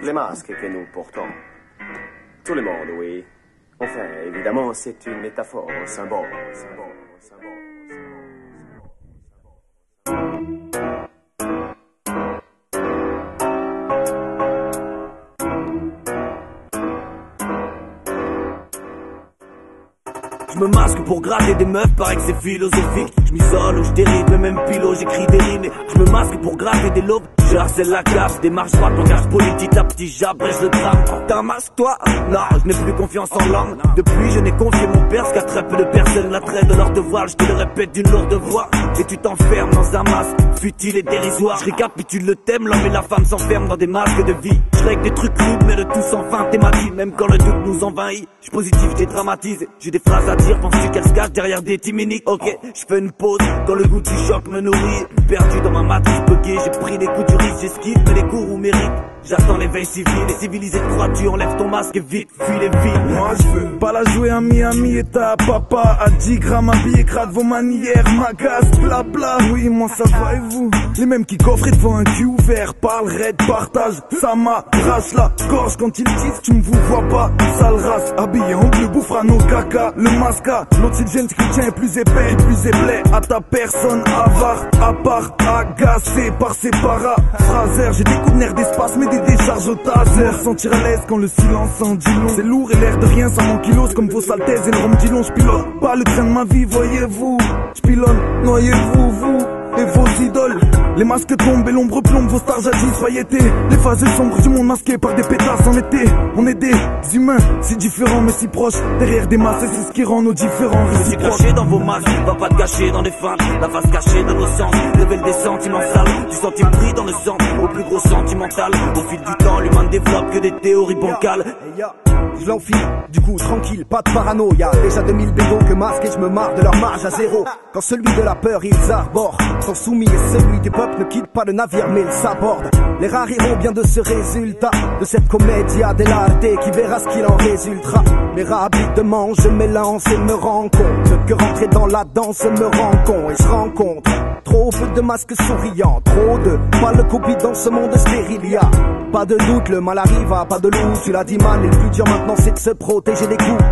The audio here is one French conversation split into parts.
Les masques que nous portons. Tout le monde, oui. Enfin, évidemment, c'est une métaphore, un symbole. Je me masque pour gratter des meufs, paraît que c'est philosophique. Je m'isole ou je dérive, le même pilo, j'écris des rimes. Je me masque pour gratter des lobes, je harcèle la gaffe. Démarche droite, langage politique à petit, j'abrège le drame. T'as un masque toi? Non, je n'ai plus confiance en l'homme. Depuis je n'ai confié mon père, qu'à très peu de personnes l'attrait de leur devoir. Je te le répète d'une lourde voix, et tu t'enfermes dans un masque futile et dérisoire. Je récapitule le thème, l'homme et la femme s'enferment dans des masques de vie. Je règle des trucs rudes, mais le tout sans fin thématique. Même quand le doute nous envahit, je positif, je dédramatise. J'ai des phrases à dire, penses-tu qu'elles se cachent derrière des timiniques? Ok, je fais une pause, quand le goût du choc me nourrit. Perdu dans ma matrice buggée, j'ai pris des coups du risque. J'esquive, mais les coups ou mérite. J'attends l'éveil civil, les civilisés crois-tu, enlève ton masque et vite, fuis les villes. Moi je veux pas la jouer à Miami et ta papa à 10 grammes habillé, crade vos manières, m'agace, blabla. Oui, moi ça va et vous? Les mêmes qui coffrent devant un cul ouvert, parle, raid, partage, ça m'arrache la gorge quand ils disent tu me vous vois pas, sale race, habillé en bleu, bouffera nos caca, le masca, l'oxygène chrétien est plus épais et plus épais, à ta personne avare, à part agacé par ses paraphrasères, j'ai des coups de nerfs d'espace mais des décharges au taser. Sentir à l'aise quand le silence en dit long. C'est lourd et l'air de rien, ça manque kilos. Comme vos saltaises et le rhum dit long. J'pilote pas le train de ma vie, voyez-vous. J'pilonne, noyez-vous, vous et vos idoles. Les masques tombent et l'ombre plombe vos stars jadis pailletées. Les phases sombres du monde masquées par des pétasses en été. On est des humains, si différents mais si proches. Derrière des masses, c'est ce qui rend nos différents réciproques. Caché dans vos masques, va pas te cacher dans des feintes. La face cachée de nos sens, révèle des sentiments sales. Du sentiment pris dans le sang, au plus gros sentimental. Au fil du temps, l'humain ne développe que des théories bancales. Je l'enfile, du coup tranquille, pas de parano. Y'a déjà 2000 bédos que masquent et je me marre de leur marge à zéro. Quand celui de la peur ils arborent, sont soumis et celui des peuples ne quitte pas le navire mais il s'aborde. Les rares iront bien de ce résultat, de cette commedia dell'arte qui verra ce qu'il en résultera. Mais rapidement je m'élance et me rends compte que rentrer dans la danse me rend con. Et je rencontre trop peu de masques souriants, trop de mal copie dans ce monde stérile. Y'a pas de doute, le mal arrive à pas de loup. Tu l'as dit mal, et le plus dur maintenant c'est de se protéger des coups.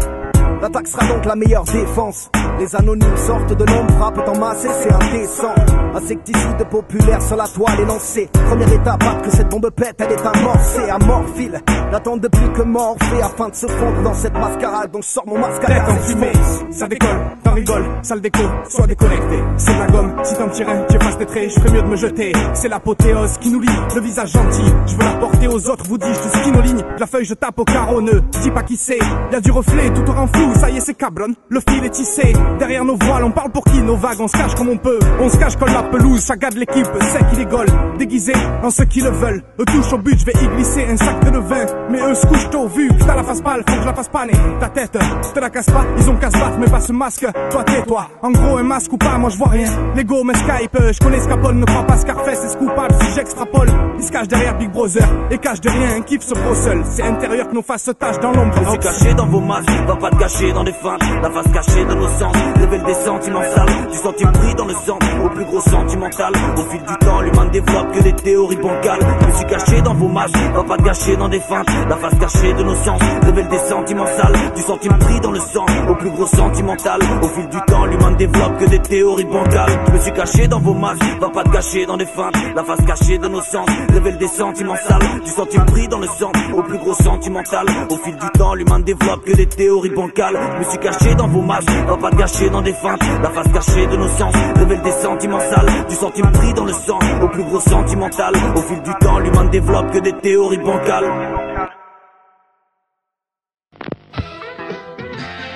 L'attaque sera donc la meilleure défense. Les anonymes sortent de l'ombre, frappent en masse et c'est indécent. Insecticide populaire sur la toile élancée. Première étape, hâte que cette bombe pète, elle est amorcée. Amorphile, n'attendent de plus que Morphée afin de se fondre dans cette mascarade. Donc je sors mon masque à tête en fumée, ça décolle, t'en rigoles, sale déco, sois déconnecté. C'est de la gomme, si t'en tires un, tu effaces tes traits, je ferais mieux de me jeter. C'est l'apothéose qui nous lie, le visage gentil. Je veux la porter aux autres, vous dis-je, tout skin aux lignes. La feuille, je tape au carreau, ne dis pas qui c'est. Y'a du reflet, tout aura en flou, ça y est, c'est cabronne. Le fil est tissé, derrière nos voiles, on parle pour qui? Nos vagues, on se cache comme on peut. On se cache comme la pelouse, ça garde l'équipe, c'est qui rigole. Déguisés en ceux qui le veulent. Eux touchent au but, je vais y glisser un sac de levain. Mais eux se couchent tôt, vu que t'as la face pâle, faut que je la fasse paner. Ta tête, je te la casse pas, ils ont qu'à se battre, mais pas ce masque. Toi, tais-toi. En gros, un masque ou pas, moi je vois rien. L'ego me Skype, je connais Scapol, ne crois pas Scarface, c'est coupable si j'extrapole. Ils se cachent derrière Big Brother, et cachent derrière un kiff se pro seul. C'est intérieur que nos faces se tachent dans l'ombre. Je suis caché dans vos masques, va pas te cacher dans des feintes. La face cachée de nos sens, révèle des sentiments sales. Du sentiment pris dans le sang, au plus gros sentimental. Au fil du temps, l'humain ne développe que des théories bancales. Je me suis caché dans vos masques, va pas te cacher dans des feintes. La face cachée de nos sens, révèle des sentiments sales. Du sentiment pris dans le sang, au plus gros sentimental. Au fil du temps, l'humain ne développe que des théories bancales. Je me suis caché dans vos masques, va pas te cacher dans des feintes. La face cachée de nos sens, révèle des sentiments sales. Du sentiment pris dans le sang, au plus gros sentimental. Au fil du temps, l'humain ne développe que des théories bancales. Je me suis caché dans vos masques, va pas te cacher dans des feintes. La face cachée de nos sens, révèle des sentiments sales. Du sentiment pris dans le sang, au plus gros sentimental. Au fil du temps, l'humain ne développe que des théories bancales.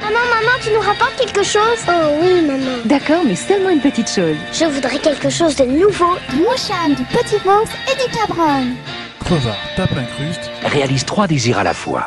Maman, tu nous rapportes quelque chose? Oh oui, maman. D'accord, mais seulement une petite chose. Je voudrais quelque chose de nouveau. Moucham, du petit monstre et du cabron. Crevard tape l'incruste. Réalise 3 désirs à la fois.